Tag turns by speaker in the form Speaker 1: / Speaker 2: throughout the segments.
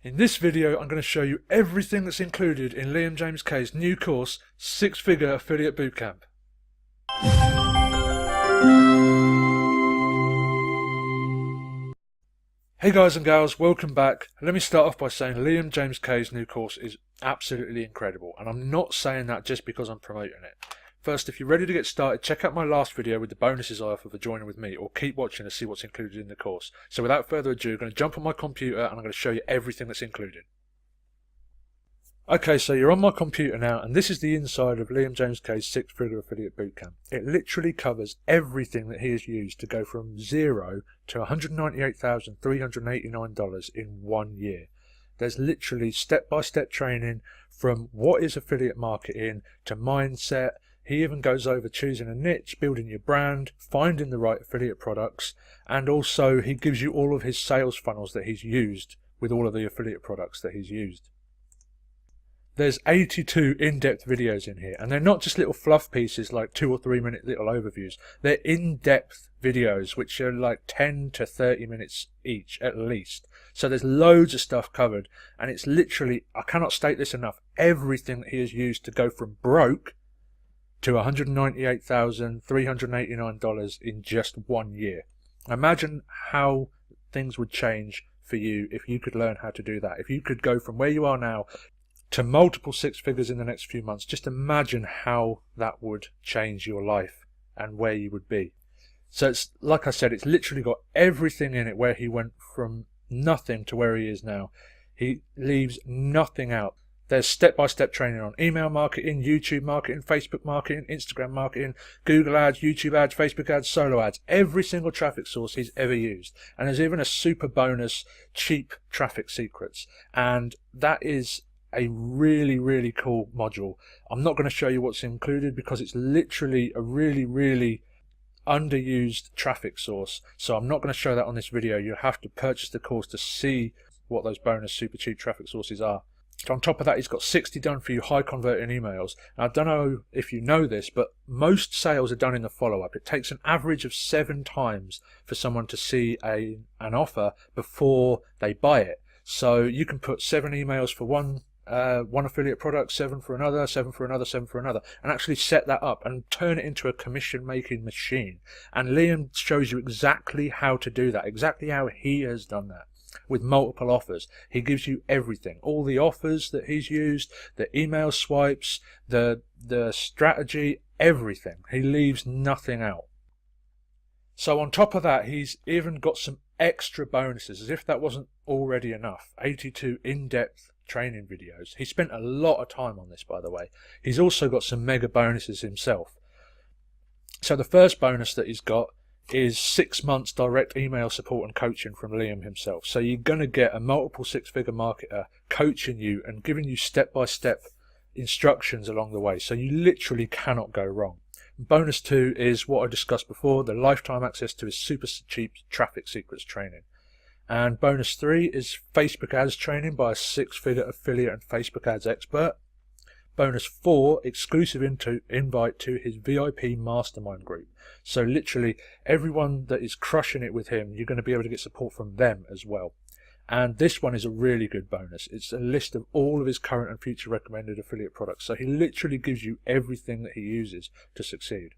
Speaker 1: In this video, I'm going to show you everything that's included in Liam James Kay's new course, 6-Figure Affiliate Bootcamp. Hey guys and gals, welcome back. Let me start off by saying Liam James Kay's new course is absolutely incredible, and I'm not saying that just because I'm promoting it. First, if you're ready to get started, check out my last video with the bonuses I offer for joining with me, or keep watching to see what's included in the course. So without further ado, I'm going to jump on my computer and I'm going to show you everything that's included. Okay, so you're on my computer now, and this is the inside of Liam James Kay's 6-Figure Affiliate Bootcamp. It literally covers everything that he has used to go from zero to $198,389 in 1 year. There's literally step-by-step training from what is affiliate marketing to mindset. He even goes over choosing a niche, building your brand, finding the right affiliate products, and also he gives you all of his sales funnels that he's used with all of the affiliate products that he's used. There's 82 in-depth videos in here, and they're not just little fluff pieces like 2 or 3 minute little overviews. They're in-depth videos which are like 10 to 30 minutes each at least. So there's loads of stuff covered, and it's literally, I cannot state this enough, everything that he has used to go from broke to $198,389 in just 1 year. Imagine how things would change for you if you could learn how to do that. If you could go from where you are now to multiple 6 figures in the next few months, just imagine how that would change your life and where you would be. So it's, like I said, it's literally got everything in it where he went from nothing to where he is now. He leaves nothing out. There's step-by-step training on email marketing, YouTube marketing, Facebook marketing, Instagram marketing, Google ads, YouTube ads, Facebook ads, solo ads, every single traffic source he's ever used. And there's even a super bonus, cheap traffic secrets. And that is a really, really cool module. I'm not going to show you what's included because it's literally a really underused traffic source. So I'm not going to show that on this video. You'll have to purchase the course to see what those bonus super cheap traffic sources are. So on top of that, he's got 60 done for you high converting emails. Now, I don't know if you know this, but most sales are done in the follow-up. It takes an average of 7 times for someone to see an offer before they buy it. So you can put 7 emails for one affiliate product, 7 for another, 7 for another, 7 for another, and actually set that up and turn it into a commission-making machine. And Liam shows you exactly how to do that, exactly how he has done that. With multiple offers, he gives you everything, all the offers that he's used, the email swipes, the strategy, everything. He leaves nothing out. So on top of that, he's even got some extra bonuses, as if that wasn't already enough. 82 in-depth training videos. He spent a lot of time on this, by the way. He's also got some mega bonuses himself. So the first bonus that he's got is 6 months direct email support and coaching from Liam himself. So you're going to get a multiple 6-figure marketer coaching you and giving you step-by-step instructions along the way. So you literally cannot go wrong. Bonus 2 is what I discussed before, the lifetime access to his super cheap traffic secrets training. And bonus 3 is Facebook ads training by a 6-figure affiliate and Facebook ads expert. Bonus 4, exclusive invite to his VIP mastermind group. So literally everyone that is crushing it with him, you're going to be able to get support from them as well. And this one is a really good bonus. It's a list of all of his current and future recommended affiliate products. So he literally gives you everything that he uses to succeed.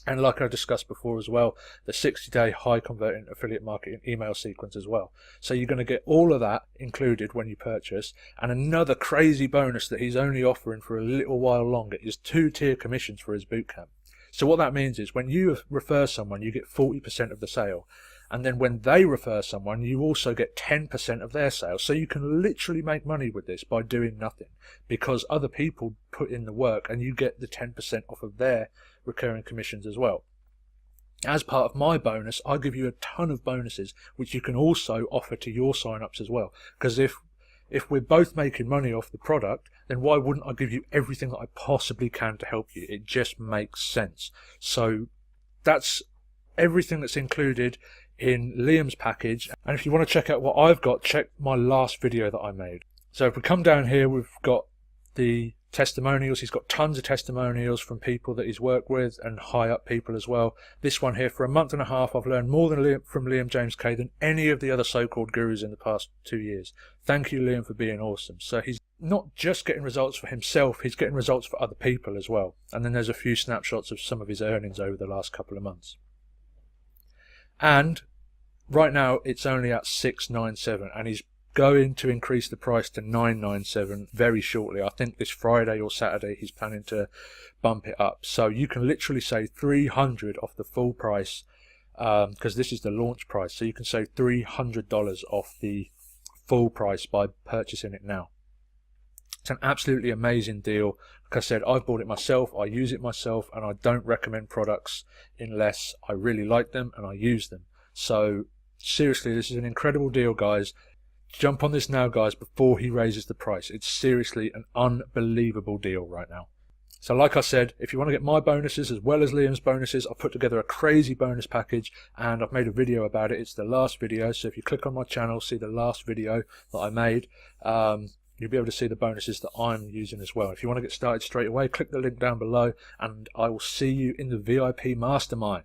Speaker 1: And like I discussed before as well, the 60-day high converting affiliate marketing email sequence as well. So you're going to get all of that included when you purchase. And another crazy bonus that he's only offering for a little while longer is 2-tier commissions for his bootcamp. So what that means is when you refer someone, you get 40% of the sale. And then when they refer someone, you also get 10% of their sales. So you can literally make money with this by doing nothing, because other people put in the work and you get the 10% off of their recurring commissions as well. As part of my bonus, I give you a ton of bonuses which you can also offer to your sign-ups as well. Because if we're both making money off the product, then why wouldn't I give you everything that I possibly can to help you? It just makes sense. So that's everything that's included in Liam's package. And if you want to check out what I've got, check my last video that I made. So if we come down here, we've got the testimonials. He's got tons of testimonials from people that he's worked with and high up people as well. This one here, for a month and a half, I've learned more from Liam James Kay than any of the other so-called gurus in the past 2 years. Thank you, Liam, for being awesome. So he's not just getting results for himself, he's getting results for other people as well. And then there's a few snapshots of some of his earnings over the last couple of months. And right now it's only at $697, and he's going to increase the price to $997 very shortly. I think this Friday or Saturday he's planning to bump it up. So you can literally save $300 off the full price, because this is the launch price. So you can save $300 off the full price by purchasing it now. It's an absolutely amazing deal. Like I said, I've bought it myself, I use it myself, and I don't recommend products unless I really like them and I use them. So seriously, this is an incredible deal, guys. Jump on this now, guys, before he raises the price. It's seriously an unbelievable deal right now. So like I said, if you want to get my bonuses as well as Liam's bonuses, I've put together a crazy bonus package and I've made a video about it. It's the last video, so if you click on my channel, see the last video that I made, you'll be able to see the bonuses that I'm using as well. If you want to get started straight away, click the link down below and I will see you in the VIP Mastermind.